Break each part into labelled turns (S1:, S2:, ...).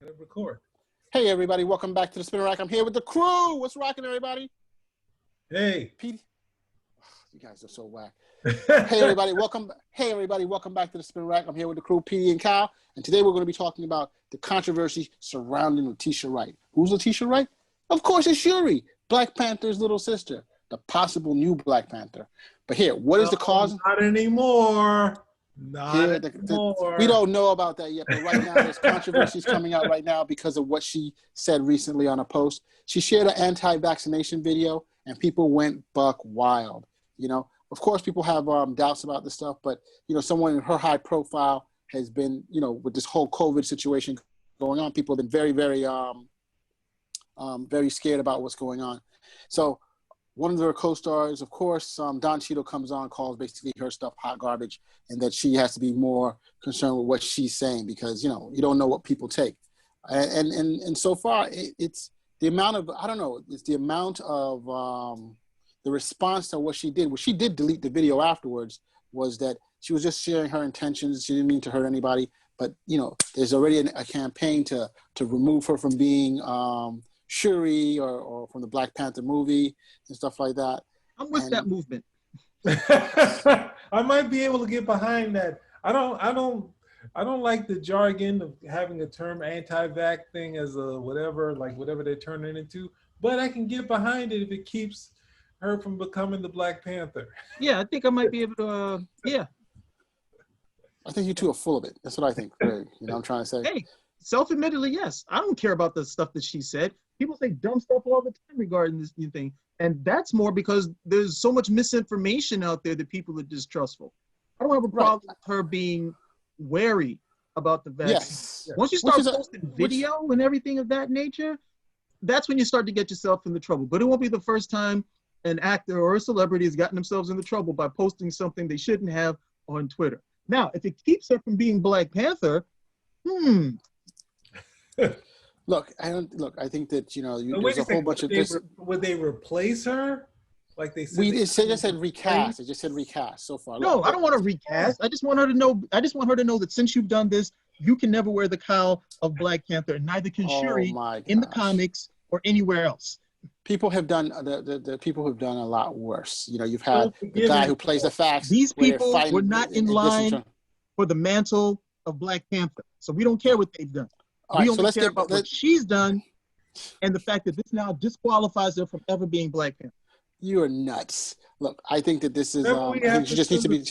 S1: Record.
S2: Hey everybody, welcome back to the Spinner Rack. I'm here with the crew. What's rocking, everybody?
S1: Hey.
S2: Pete. You guys are so whack. Hey everybody, welcome. Hey everybody, welcome back to the Spinner Rack. I'm here with the crew, Petey and Kyle, and today we're going to be talking about the controversy surrounding Letitia Wright. Who's Letitia Wright? Of course, it's Shuri, Black Panther's little sister, the possible new Black Panther. But here, what is the cause?
S1: Not anymore. Not anymore.
S2: We don't know about that yet, but right now there's controversies coming out right now because of what she said recently on a post. She shared an anti-vaccination video, and people went buck wild. You know, of course, people have doubts about this stuff, but you know, someone in her high profile has been, you know, with this whole COVID situation going on, people have been very, very scared about what's going on. So one of their co-stars, of course, Don Cheadle comes on, calls basically her stuff hot garbage, and that she has to be more concerned with what she's saying because, you know, you don't know what people take. And so far, it's the amount of, I don't know, it's the amount of the response to what she did. Well, she did delete the video afterwards, was that she was just sharing her intentions. She didn't mean to hurt anybody. But, you know, there's already a campaign to remove her from being Shuri or from the Black Panther movie and stuff like that.
S3: I'm with that movement.
S1: I might be able to get behind that. I don't like the jargon of having a term anti-vax thing as a whatever they turn it into, but I can get behind it if it keeps her from becoming the Black Panther.
S3: Yeah, I think I might be able to, yeah.
S2: I think you two are full of it. That's what I think. You know, I'm trying to say.
S3: Hey, self-admittedly, yes. I don't care about the stuff that she said. People say dumb stuff all the time regarding this new thing. And that's more because there's so much misinformation out there that people are distrustful. I don't have a problem with her being wary about the vaccine.
S2: Yes.
S3: Once you start posting video and everything of that nature, that's when you start to get yourself into trouble. But it won't be the first time an actor or a celebrity has gotten themselves into trouble by posting something they shouldn't have on Twitter. Now, if it keeps her from being Black Panther,
S2: Look, I think that, you know, there's a whole bunch of this.
S1: Would they replace her? Like they said?
S2: It just said recast. It just said recast so far.
S3: No, I don't want to recast. I just want her to know. I just want her to know that since you've done this, you can never wear the cowl of Black Panther, and neither can Shuri in the comics or anywhere else.
S2: People have done the people have done a lot worse. You know, you've had the guy who plays the facts.
S3: These people were not in line for the mantle of Black Panther, so we don't care what they've done. We only care about what she's done, and the fact that this now disqualifies her from ever being Black Panther.
S2: You are nuts. Look, I think that this is. I think she just needs to be.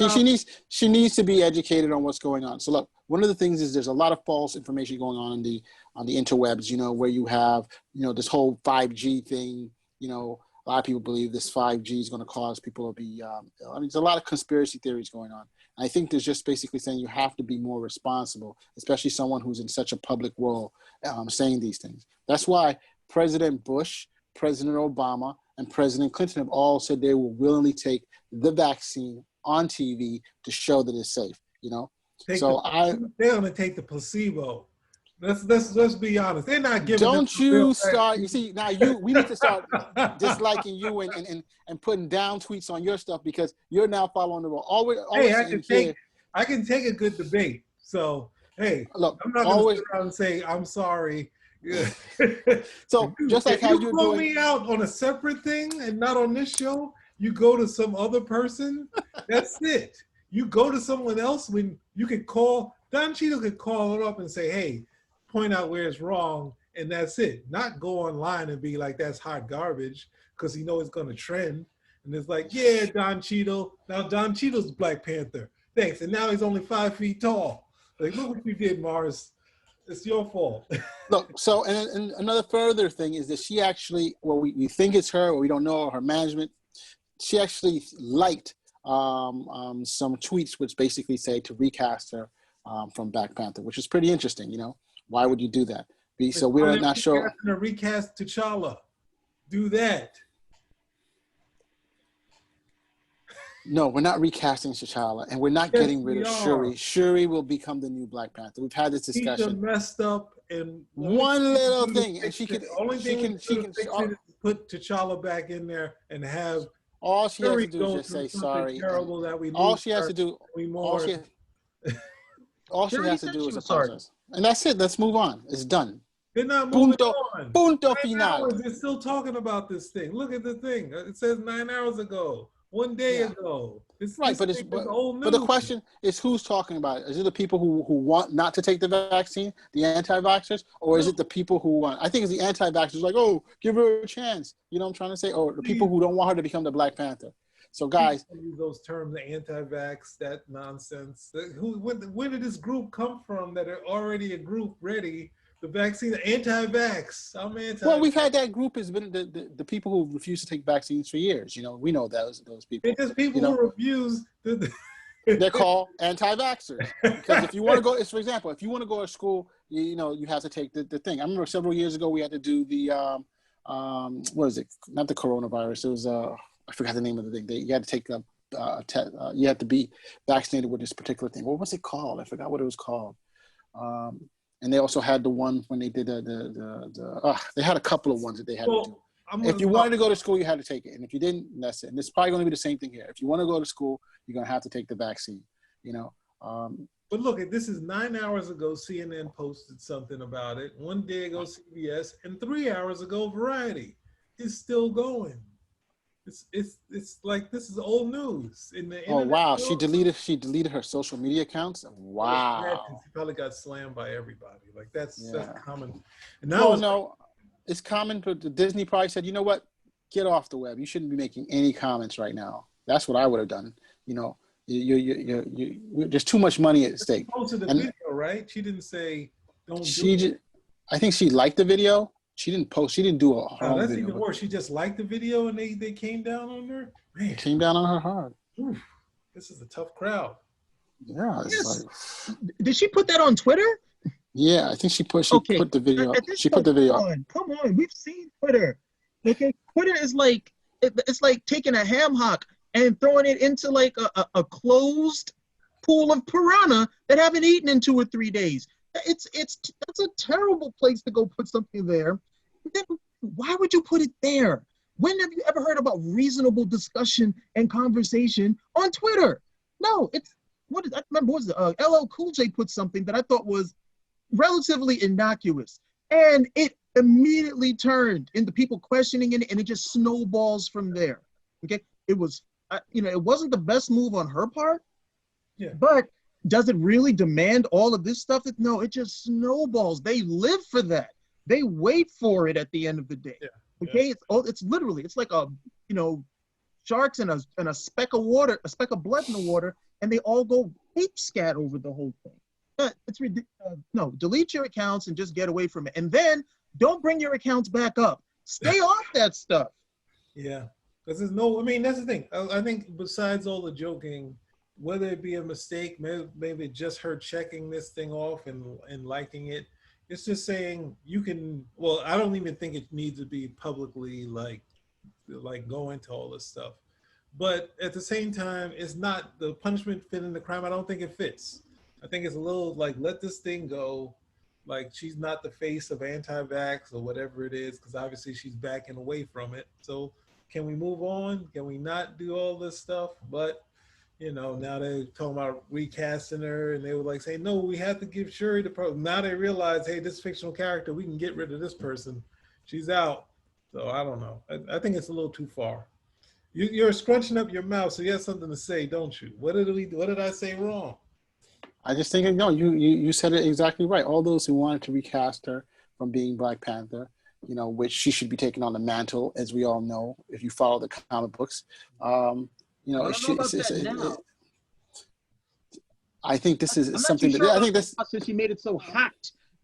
S2: She needs to be educated on what's going on. So look, one of the things is there's a lot of false information going on the interwebs. You know, where you have this whole 5G thing. You know, a lot of people believe this 5G is going to cause people to be. I mean, there's a lot of conspiracy theories going on. I think there's just basically saying you have to be more responsible, especially someone who's in such a public role saying these things. That's why President Bush, President Obama, and President Clinton have all said they will willingly take the vaccine on TV to show that it's safe. You know, they're
S1: going to take the placebo. Let's be honest. They're not giving.
S2: Don't you start? You see now we need to start disliking you and putting down tweets on your stuff because you're now following the rule.
S1: I can take a good debate. So hey, look, I'm not going to sit around and say I'm sorry. Yeah.
S2: So just like how you're
S1: call
S2: doing
S1: me out on a separate thing and not on this show, you go to some other person. That's it. You go to someone else when you could call. Don Cheadle could call it up and say, hey, point out where it's wrong, and that's it. Not go online and be like, that's hot garbage, because you know it's going to trend. And it's like, yeah, Don Cheadle. Now Don Cheadle's Black Panther. Thanks. And now he's only 5 feet tall. Like, look what you did, Mars. It's your fault.
S2: Look, so and another further thing is that she actually, well, we think it's her, or we don't know her management. She actually liked some tweets which basically say to recast her from Black Panther, which is pretty interesting. You know, why would you do that? So we're not sure.
S1: Recast T'Challa. Do that.
S2: No, we're not recasting T'Challa, and we're not getting rid of Shuri. Shuri will become the new Black Panther. We've had this discussion.
S1: She messed up and
S2: one little thing, and she can
S1: put T'Challa back in there and have.
S2: All she has to do is just say sorry.
S1: Terrible that we
S2: all she has to do. All she has to do is apologize. And that's it. Let's move on. It's done.
S1: They're not moving
S2: Punto,
S1: on.
S2: punto
S1: 9
S2: final.
S1: hours, they're still talking about this thing. Look at the thing. It says 9 hours ago, 1 day ago.
S2: Right, but the question is, who's talking about it? Is it the people who want not to take the vaccine, the anti-vaxxers, or is it the people who want? I think it's the anti-vaxxers, like, oh, give her a chance. You know what I'm trying to say? Or the people who don't want her to become the Black Panther. So, guys,
S1: use those terms, the anti-vax, that nonsense. Where did this group come from that are already a group ready? The vaccine, the anti-vax. I'm anti.
S2: Well, we've had that group has been the people who refuse to take vaccines for years. You know, we know those people.
S1: It's just people who refuse.
S2: They're called anti-vaxxers. Because if you want to go, for example, if you want to go to school, you have to take the thing. I remember several years ago we had to do the what is it? Not the coronavirus. It was I forgot the name of the thing. You had to take you had to be vaccinated with this particular thing. What was it called? I forgot what it was called. And they also had the one when they did they had a couple of ones that they had to do. If you wanted to go to school, you had to take it. And if you didn't, that's it. And it's probably going to be the same thing here. If you want to go to school, you're going to have to take the vaccine, you know.
S1: But look, this is 9 hours ago, CNN posted something about it. 1 day ago, CBS. And 3 hours ago, Variety. It's still going. It's like this is old news.
S2: Oh wow, she deleted her social media accounts. Wow,
S1: she probably got slammed by everybody. Like that's common. And
S2: now it's common. But Disney probably said, you know what, get off the web. You shouldn't be making any comments right now. That's what I would have done. You know, there's too much money at stake.
S1: Posted the video, right? She didn't say don't.
S2: I think she liked the video. She didn't post. She didn't do a whole
S1: that's
S2: video.
S1: Even worse. She just liked the video and they came down on her. Man,
S2: they came down on her hard.
S1: Oof, this is a tough crowd.
S2: Yeah.
S3: Did she put that on Twitter?
S2: Yeah, I think she put the video. She put the video.
S3: Come on, we've seen Twitter. Okay, Twitter is like it's like taking a ham hock and throwing it into like a closed pool of piranha that haven't eaten in 2 or 3 days. That's a terrible place to go put something there. Then why would you put it there? When have you ever heard about reasonable discussion and conversation on Twitter? No, I remember what was it? LL Cool J put something that I thought was relatively innocuous, and it immediately turned into people questioning it, and it just snowballs from there. Okay, it was it wasn't the best move on her part, but does it really demand all of this stuff? No, it just snowballs. They live for that. They wait for it at the end of the day. Okay, it's literally, it's like sharks and a speck of water, a speck of blood in the water, and they all go ape scat over the whole thing. It's ridiculous. No, delete your accounts and just get away from it. And then don't bring your accounts back up. Stay off that stuff.
S1: Yeah, because that's the thing. I think besides all the joking, whether it be a mistake, maybe just her checking this thing off and liking it, it's just saying you can. Well, I don't even think it needs to be publicly like go into all this stuff. But at the same time, it's not the punishment fit in the crime. I don't think it fits. I think it's a little like let this thing go. Like she's not the face of anti-vax or whatever it is, because obviously she's backing away from it. So can we move on? Can we not do all this stuff? But now they're talking about recasting her, and they were like saying, no, we have to give Shuri the problem. Now they realize, hey, this fictional character, we can get rid of this person. She's out. So I don't know. I think it's a little too far. You're scrunching up your mouth, so you have something to say, don't you? What did I say wrong?
S2: I just think, no, you said it exactly right. All those who wanted to recast her from being Black Panther, which she should be taking on the mantle, as we all know, if you follow the comic books. I think this is something that I think this.
S3: Since you made it so hot,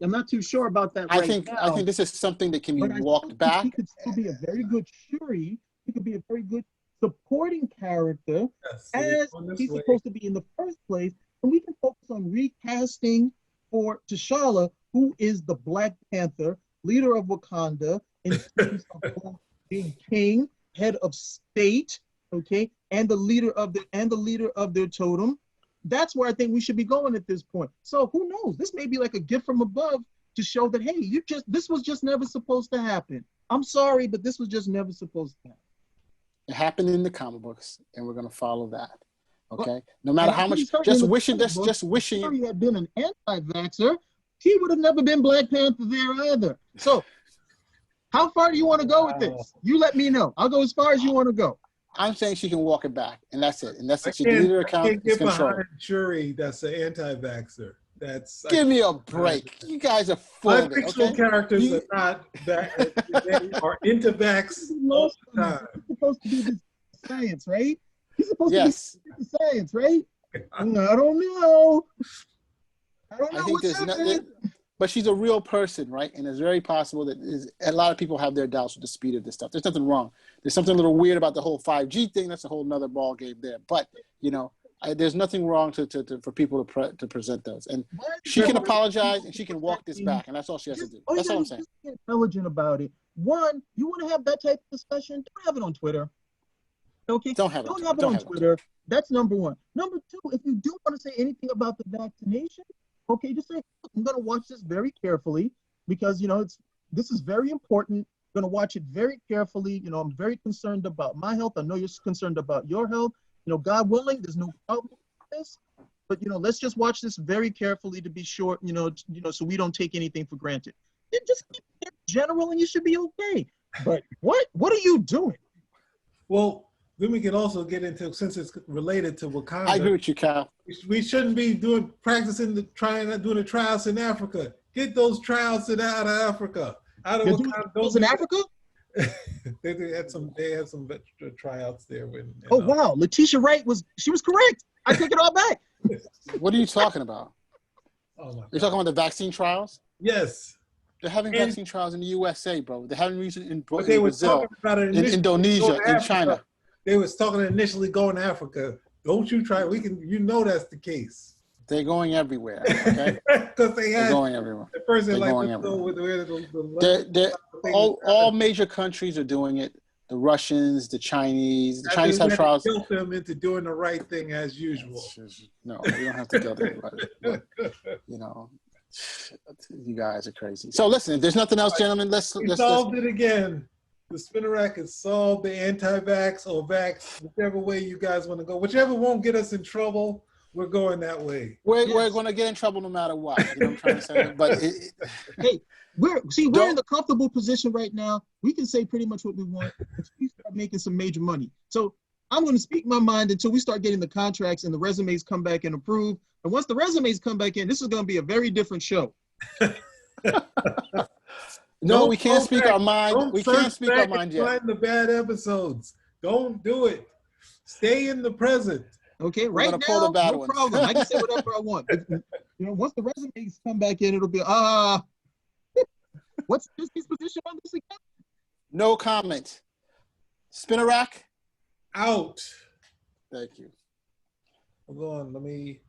S3: I'm not too sure about that.
S2: I think this is something that can be walked back.
S3: He could still be a very good Shuri. He could be a very good supporting character, as he's supposed to be in the first place. And we can focus on recasting for T'Challa, who is the Black Panther, leader of Wakanda, in terms of being king, head of state. Okay, and the leader of their totem. That's where I think we should be going at this point. So who knows? This may be like a gift from above to show that, hey, this was just never supposed to happen. I'm sorry, but this was just never supposed to happen.
S2: It happened in the comic books, and we're gonna follow that. Okay, no matter how much, just wishing.
S3: He had been an anti-vaxxer He would have never been Black Panther there either. So, how far do you want to go with this? You let me know. I'll go as far as you want to go.
S2: I'm saying she can walk it back, and that's it. And that's it. She
S1: can't,
S2: delete her
S1: I
S2: account.
S1: can't
S2: It's
S1: get behind
S2: control.
S1: Shuri. That's an anti-vaxxer.
S2: Give me a break. You guys are full of it.
S1: Fictional characters are not that. They are into vax all the time.
S3: He's supposed to be the science, right? He's supposed to be the science, right? I don't know.
S2: I think there's nothing. But she's a real person, right? And it's very possible that a lot of people have their doubts with the speed of this stuff. There's nothing wrong. There's something a little weird about the whole 5G thing. That's a whole nother ball game there. But, you know, there's nothing wrong for people to present those. And she can apologize and she can walk this back. And that's all she has to do. That's all I'm saying.
S3: Just be intelligent about it. One, you want to have that type of discussion, don't have it on Twitter. Okay?
S2: Don't have it
S3: on Twitter. That's number one. Number two, if you do want to say anything about the vaccination, okay, just say, I'm going to watch this very carefully because, you know, this is very important. I'm going to watch it very carefully. You know, I'm very concerned about my health. I know you're concerned about your health. You know, God willing, there's no problem with this. But, you know, let's just watch this very carefully to be sure, you know, so we don't take anything for granted. Just keep it general and you should be okay. But what are you doing?
S1: Well, then we can also get into, since it's related to Wakanda.
S2: I agree with you, Cal.
S1: We shouldn't be doing the trials in Africa. Get those trials out of Africa. Out of Wakanda.
S3: Those in Africa?
S1: they had some tryouts there.
S3: Wow, Letitia Wright was correct. I take it all back.
S2: What are you talking about?
S1: Oh my
S2: You're talking about the vaccine trials?
S1: Yes.
S2: They're having vaccine trials in the USA, bro. They're having in
S1: they were
S2: Brazil,
S1: talking about it
S2: in Indonesia, in China.
S1: They was talking initially going to Africa. Don't you try? You know that's the case.
S2: They're going everywhere. Okay.
S1: Because they're
S2: going everywhere.
S1: The first they're like,
S2: going everywhere. All major countries are doing it. The Russians, the Chinese. The Chinese have trials.
S1: Guilt them into doing the right thing as usual.
S2: No, we don't have to guilt anybody. But, you know, you guys are crazy. So listen, if there's nothing else, gentlemen, let's
S1: solved it again. The spinner rack has solved the anti-vax or vax, whichever way you guys want to go. Whichever won't get us in trouble, we're going that way.
S2: We're going to get in trouble no matter what. You know what I'm trying to say? But
S3: hey, we're in the comfortable position right now. We can say pretty much what we want. We start making some major money. So I'm going to speak my mind until we start getting the contracts and the resumes come back and approve. And once the resumes come back in, this is going to be a very different show.
S2: No, we can't speak our mind. We can't speak our mind yet.
S1: Find the bad episodes. Don't do it. Stay in the present.
S3: Okay, right now, no problem. I can say whatever I want. You know, once the resumes come back in, it'll be what's Disney's position on this again?
S2: No comment. Spinner rack
S1: out.
S2: Thank you.
S1: Hold on, let me